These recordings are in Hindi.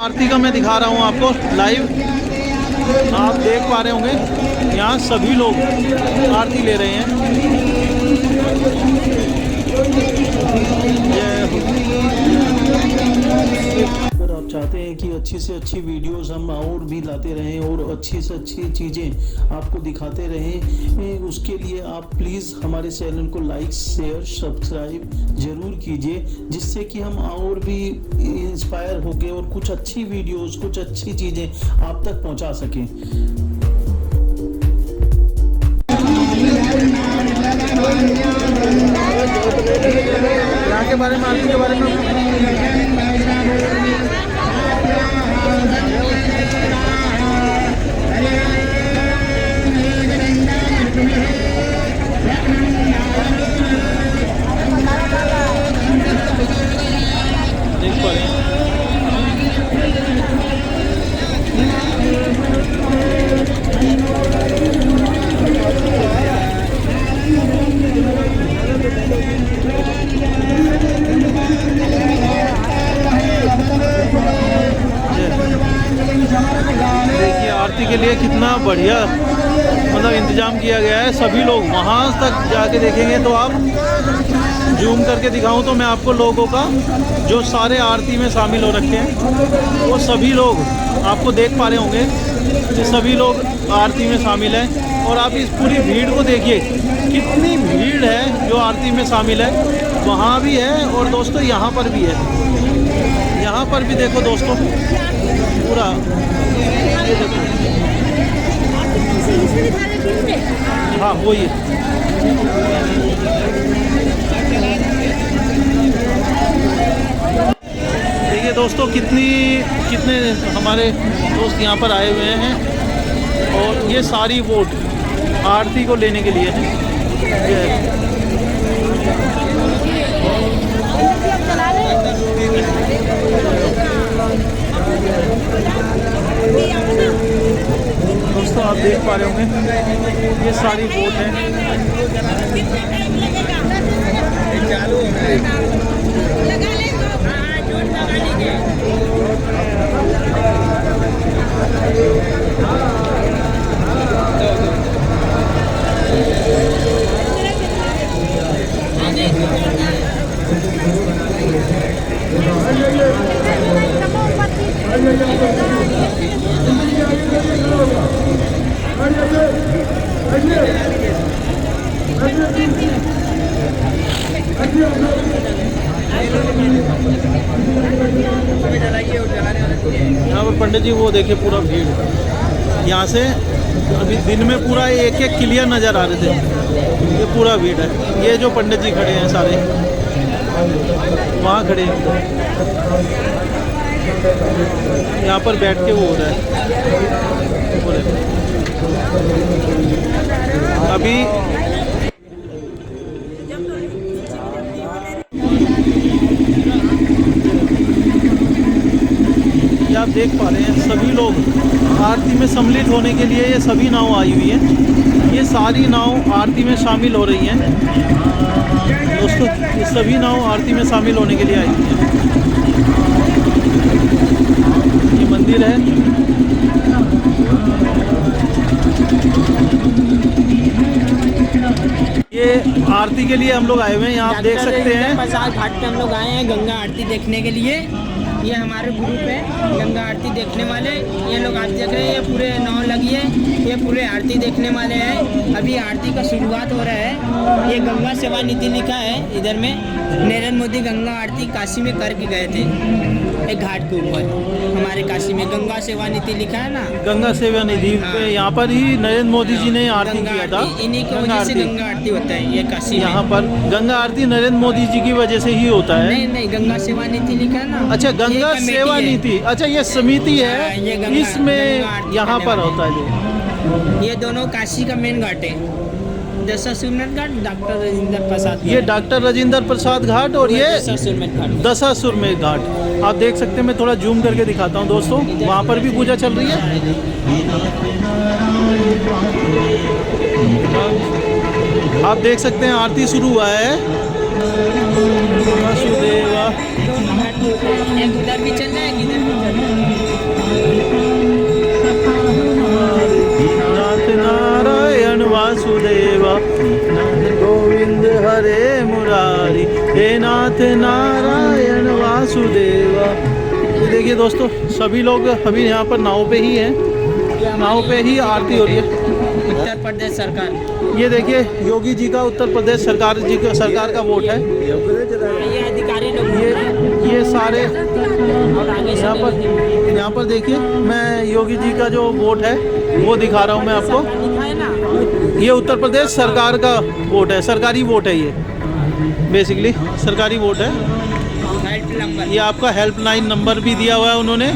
आरती का मैं दिखा रहा हूँ आपको लाइव। आप देख पा रहे होंगे यहाँ सभी लोग आरती ले रहे हैं। अगर आप चाहते हैं कि अच्छी से अच्छी वीडियोस हम और भी लाते रहें और अच्छी से अच्छी चीज़ें आपको दिखाते रहें, उसके लिए आप प्लीज़ हमारे चैनल को लाइक शेयर सब्सक्राइब ज़रूर कीजिए, जिससे कि हम और भी इंस्पायर होके और कुछ अच्छी वीडियोस कुछ अच्छी चीज़ें आप तक पहुंचा सकें। यहाँ के बारे में आरती के बारे में देख पा रहे हैं। देखिए आरती के लिए कितना बढ़िया मतलब इंतजाम किया गया है। सभी लोग वहाँ तक जाके देखेंगे तो आप जूम करके दिखाऊं तो मैं आपको लोगों का जो सारे आरती में शामिल हो रखे हैं वो सभी लोग आपको देख पा रहे होंगे कि सभी लोग आरती में शामिल हैं। और आप इस पूरी भीड़ को देखिए कितनी भीड़ है जो आरती में शामिल है। वहाँ भी है और दोस्तों यहाँ पर भी है। यहाँ पर भी देखो दोस्तों पूरा ये देखो। हाँ वही देखिए दोस्तों कितने हमारे दोस्त यहाँ पर आए हुए हैं और ये सारी वोट आरती को लेने के लिए है। दोस्तों आप देख पा रहे होंगे ये सारी वोट है। चालू हो रहा है। यहाँ पर पंडित जी वो देखिए पूरा भीड़ यहाँ से अभी दिन में पूरा एक एक क्लियर नज़र आ रहे थे। ये पूरा भीड़ है। ये जो पंडित जी खड़े हैं सारे वहाँ खड़े हैं, यहाँ पर बैठ के वो हो रहा है अभी। आप देख पा रहे हैं सभी लोग आरती में सम्मिलित होने के लिए ये सभी नाव आई हुई हैं। ये सारी नाव आरती में शामिल हो रही हैं दोस्तों। ये सभी नाव आरती में शामिल होने के लिए आई हुई हैं। ये मंदिर है। ये आरती के लिए हम लोग आए हुए हैं। यहाँ आप देख सकते हैं घाट पे हम लोग आए हैं गंगा आरती देखने के लिए। ये हमारे ग्रुप है गंगा आरती देखने वाले। ये लोग आरती देख रहे हैं। ये पूरे नाव लगी है। ये पूरे आरती देखने वाले हैं। अभी आरती का शुरुआत हो रहा है। ये गंगा सेवा निधि लिखा है इधर में। नरेंद्र मोदी गंगा आरती काशी में करके गए थे एक घाट के ऊपर। हमारे काशी में गंगा सेवा निधि लिखा है ना। गंगा सेवा निधि पे यहाँ पर ही नरेंद्र मोदी जी ने आरती किया था। इन्हीं की वजह से गंगा आरती होता है ये काशी। यहाँ पर गंगा आरती नरेंद्र मोदी जी की वजह से ही होता है। नहीं गंगा सेवा नीति लिखा है ना। अच्छा गंगा सेवा नीति। अच्छा ये समिति है इसमें यहाँ पर होता है। ये दोनों काशी का मेन घाट है। दशाश्वमेध घाट डॉक्टर राजेंद्र प्रसाद। ये डॉक्टर राजेंद्र प्रसाद घाट और ये दशाश्वमेध घाट। आप देख सकते हैं। मैं थोड़ा जूम करके दिखाता हूँ दोस्तों। वहाँ पर भी पूजा चल रही है। आप देख सकते हैं आरती शुरू हुआ है। उधर भी चल रहा है इधर भी चल रहा है। हे नाथ नारायण वासुदेवा। ये देखिए दोस्तों, सभी लोग अभी यहाँ पर नाव पे ही हैं, नाव पे ही आरती हो रही है। उत्तर प्रदेश सरकार, ये देखिए योगी जी का उत्तर प्रदेश सरकार का वोट है। ये अधिकारी लोग ये सारे और आगे यहाँ पर देखिए, मैं योगी जी का जो वोट है वो दिखा रहा हूँ मैं आपको। दिखाए ना, ये उत्तर प्रदेश सरकार का वोट है, सरकारी वोट है, ये बेसिकली सरकारी वोट है। हेल्प नंबर, ये आपका हेल्पलाइन नंबर भी दिया हुआ है उन्होंने,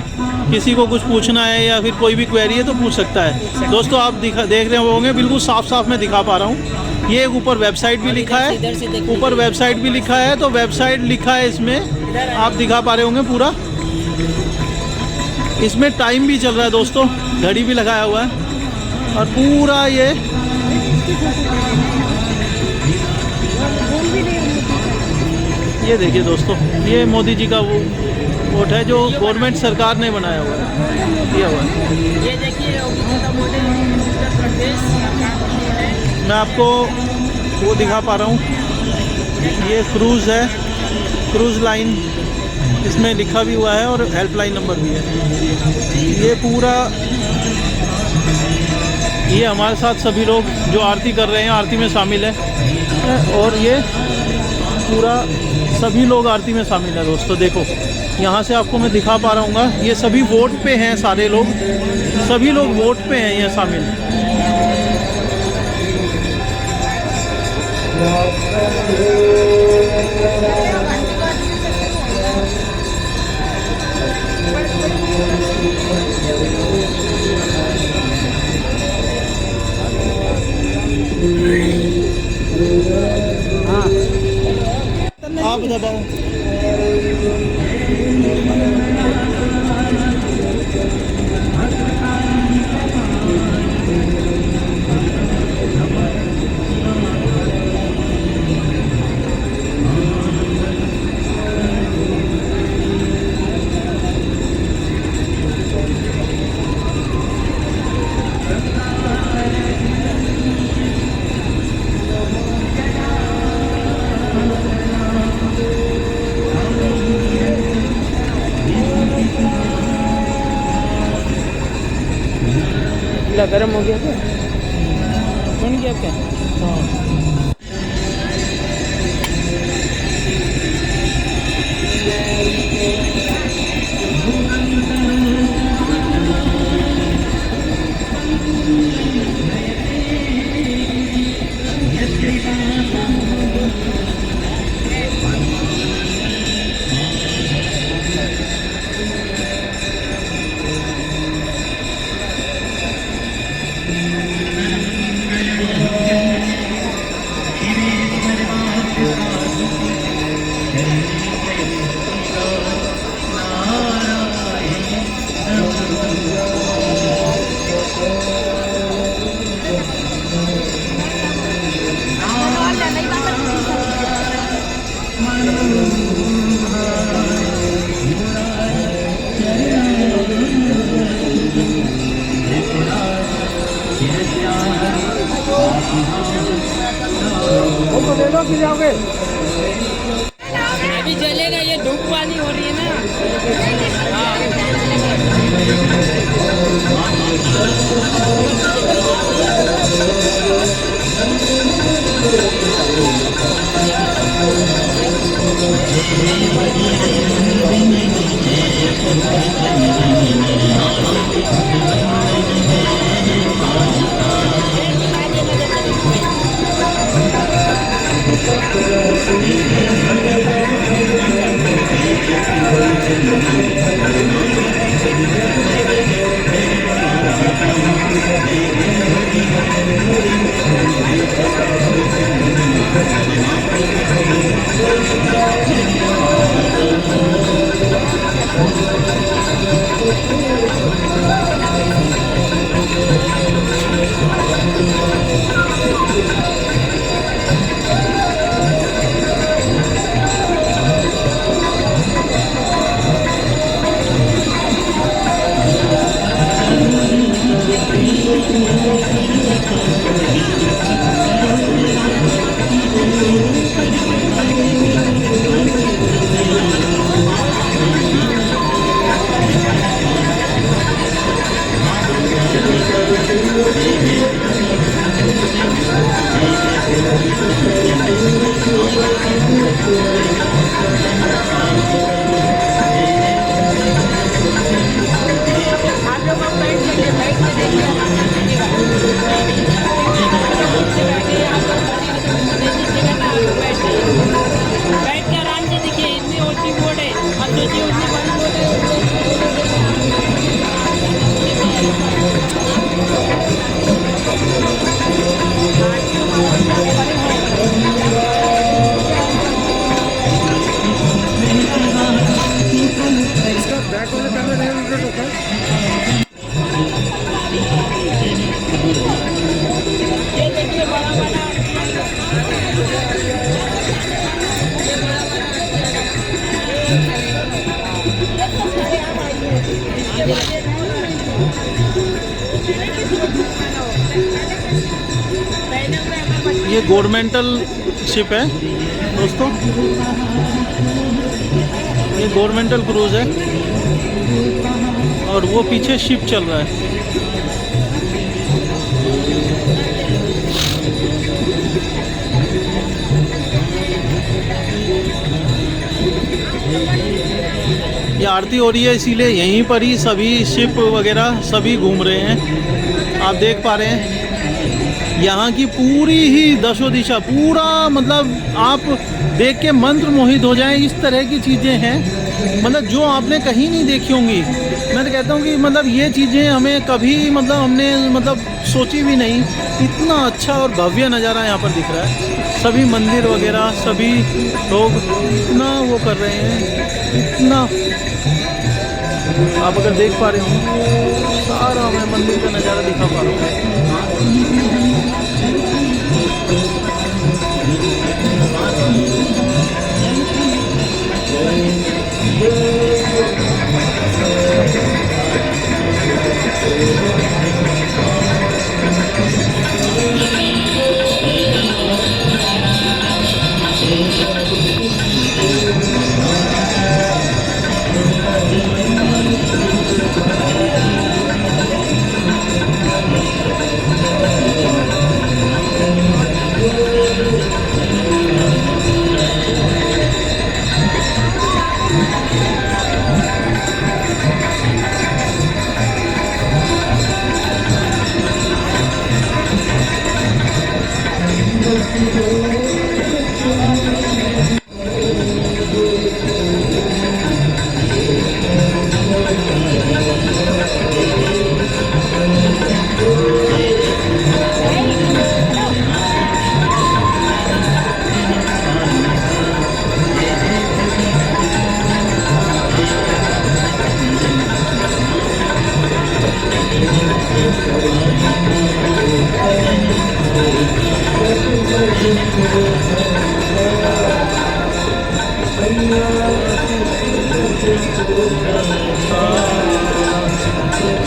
किसी को कुछ पूछना है या फिर कोई भी क्वेरी है तो पूछ सकता है। दोस्तों आप देख रहे होंगे, बिल्कुल साफ साफ मैं दिखा पा रहा हूँ। ये ऊपर वेबसाइट भी लिखा है, ऊपर वेबसाइट भी लिखा है, तो वेबसाइट लिखा है इसमें, आप दिखा पा रहे होंगे पूरा। इसमें टाइम भी चल रहा है दोस्तों, घड़ी भी लगाया हुआ है और पूरा ये देखिए दोस्तों, ये मोदी जी का वो वोट है जो गवर्नमेंट सरकार ने बनाया हुआ है, दिया हुआ है। ये देखिए योगी जी का वोट है, उत्तर प्रदेश सरकार का वोट है। मैं आपको वो दिखा पा रहा हूँ, ये क्रूज़ है, क्रूज़ लाइन इसमें लिखा भी हुआ है और हेल्पलाइन नंबर भी है। ये पूरा, ये हमारे साथ सभी लोग जो आरती कर रहे हैं, आरती में शामिल है, और ये पूरा सभी लोग आरती में शामिल है दोस्तों। देखो यहाँ से आपको मैं दिखा पा रहा हूँ, ये सभी वोट पे हैं, सारे लोग, सभी लोग वोट पे हैं ये शामिल। आप दबाओ। गर्म हो गया क्या, बन गया क्या? अभी जलेगा, ये धूप वाली हो रही है ना। आप लोग अब बैठ जाइए, बैठ के देखिए, आप लोग देखिएगा ना, आप लोग बैठ जाइए, बैठ के आराम से देखिए। इतनी ऊंची बोर्ड है, अब सोचिए उतनी बड़ी बोर्ड इसका बैक वाला कैमरा नहीं रोटेट होता है। ये देखिए बड़ा बड़ा ये गवर्नमेंटल शिप है दोस्तों, ये गवर्नमेंटल क्रूज है और वो पीछे शिप चल रहा है। ये आरती हो रही है, इसीलिए यहीं पर ही सभी शिप वगैरह सभी घूम रहे हैं। आप देख पा रहे हैं यहाँ की पूरी ही दशो दिशा, पूरा मतलब आप देख के मंत्र मोहित हो जाएं, इस तरह की चीज़ें हैं मतलब जो आपने कहीं नहीं देखी होंगी। मैं तो कहता हूँ कि मतलब ये चीज़ें हमें कभी मतलब हमने मतलब सोची भी नहीं। इतना अच्छा और भव्य नज़ारा यहाँ पर दिख रहा है। सभी मंदिर वगैरह सभी लोग इतना वो कर रहे हैं, इतना आप अगर देख पा रहे हो सारा मैं मंदिर का नज़ारा दिखा पा रहा हूँ।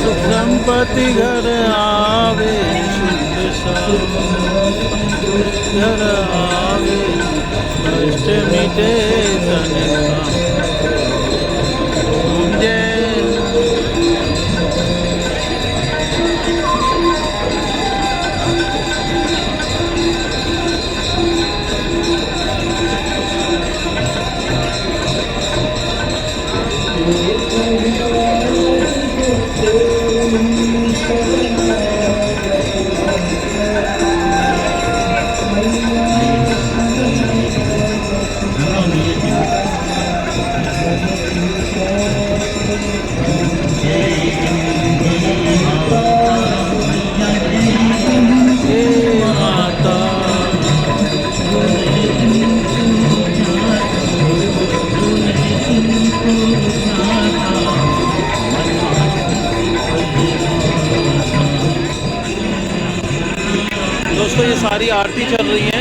सुख संपत्ति घर आवे, शुद्ध घर आवे, कष्ट मिटे तन जय। दोस्तों ये सारी आरती चल रही है,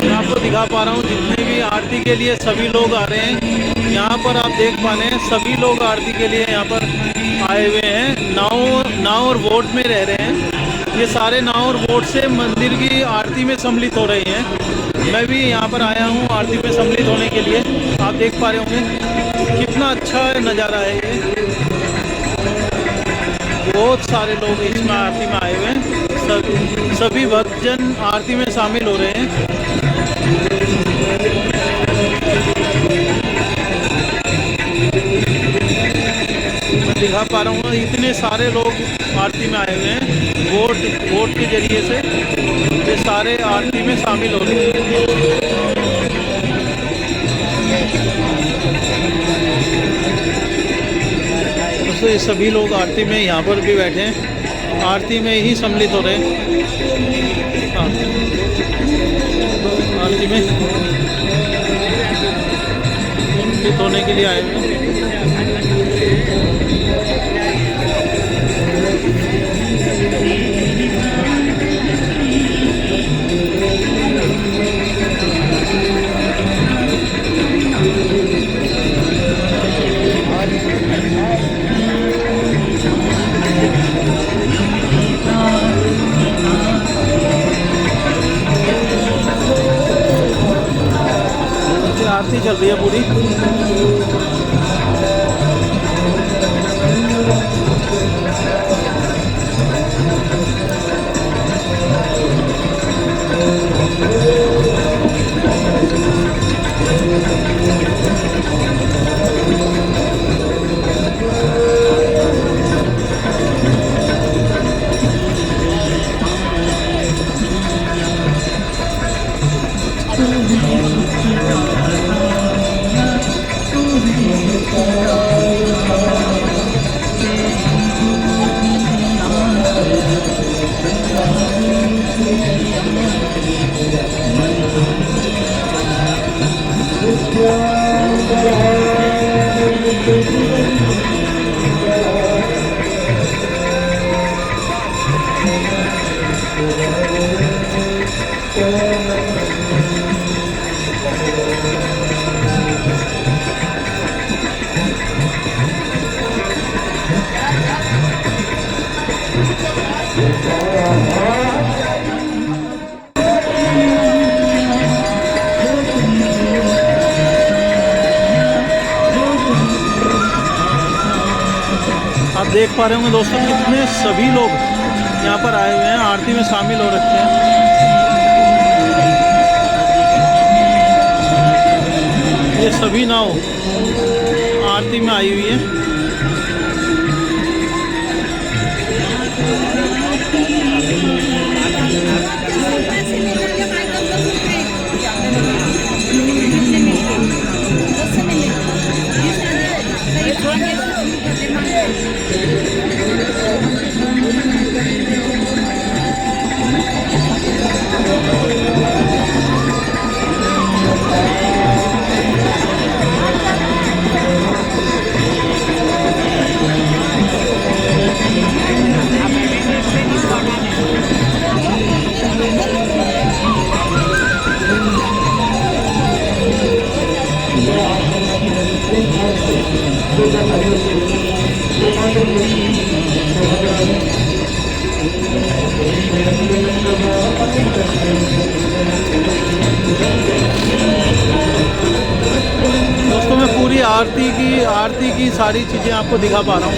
मैं आपको दिखा पा रहा हूँ। जितने भी आरती के लिए सभी लोग आ रहे हैं यहाँ पर, आप देख पा रहे हैं सभी लोग आरती के लिए यहाँ पर आए हुए हैं। नाव और बोट में रह रहे हैं। ये सारे नाव और बोट से मंदिर की आरती में सम्मिलित हो रहे हैं। मैं भी यहाँ पर आया हूँ आरती में सम्मिलित होने के लिए। आप देख पा रहे होंगे कितना अच्छा नज़ारा है ये। बहुत सारे लोग इसमें आरती में आए हुए हैं। सभी भक्तजन आरती में शामिल हो रहे हैं। मैं दिखा पा रहा हूँ इतने सारे लोग आरती में आए हुए हैं। वोट के जरिए से ये सारे आरती में शामिल हो रहे हैं। तो ये सभी लोग आरती में यहाँ पर भी बैठे हैं, आरती में ही सम्मिलित हो रहे हैं। हाँ, आरती में सम्मिलित होने के लिए आए हुए हैं। आरती चल रही है पूरी। आप देख पा रहे होंगे दोस्तों कितने सभी लोग यहाँ पर आए हुए हैं, आरती में शामिल हो रखे हैं। ये सभी नाव आरती में आई हुई है। दोस्तों मैं पूरी आरती की सारी चीज़ें आपको दिखा पा रहा हूँ।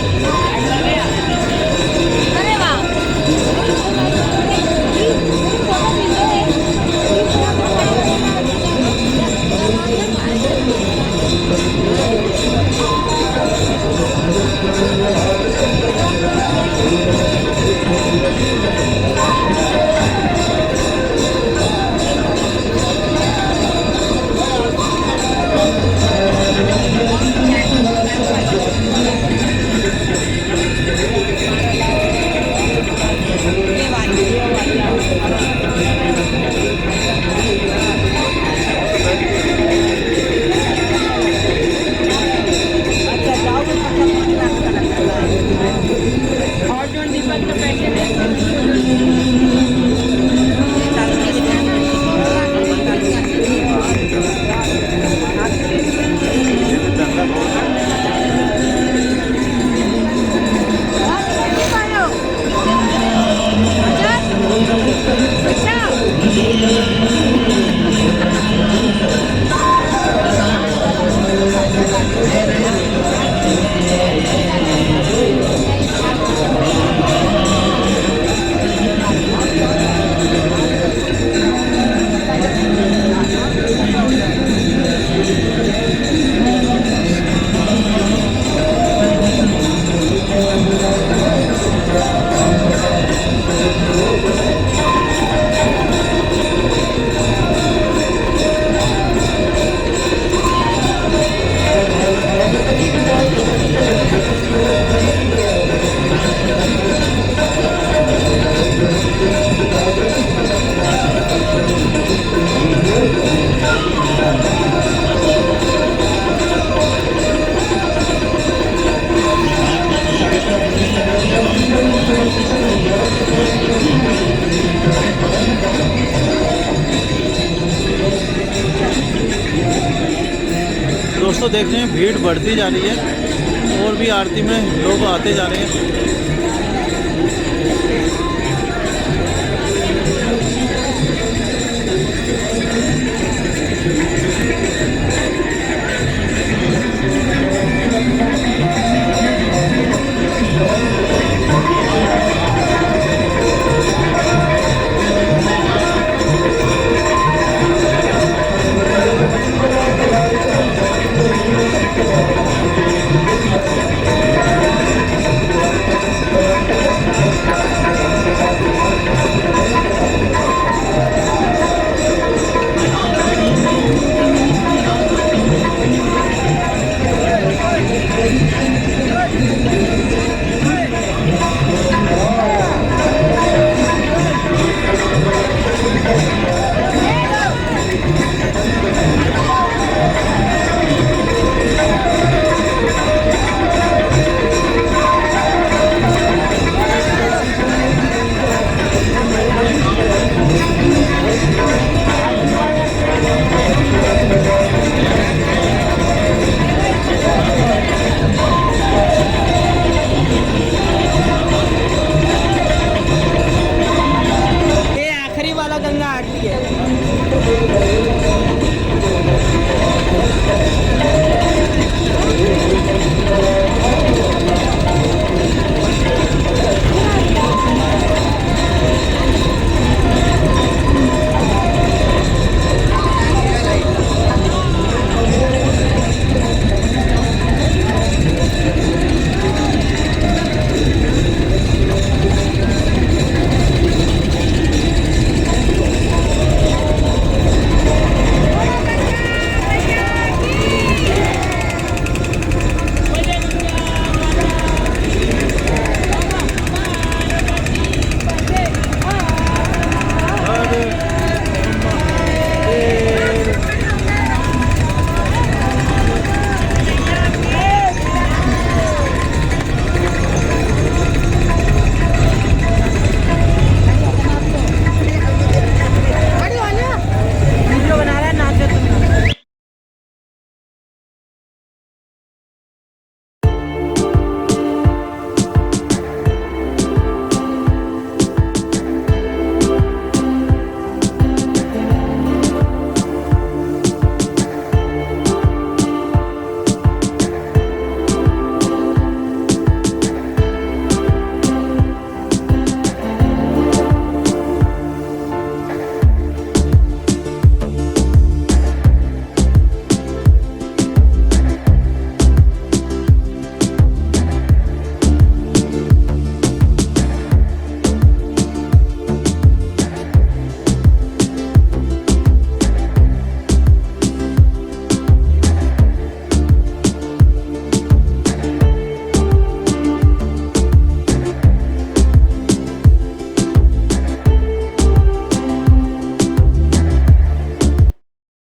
तो देख रहे हैं भीड़ बढ़ती जा रही है और भी आरती में लोग आते जा रहे हैं।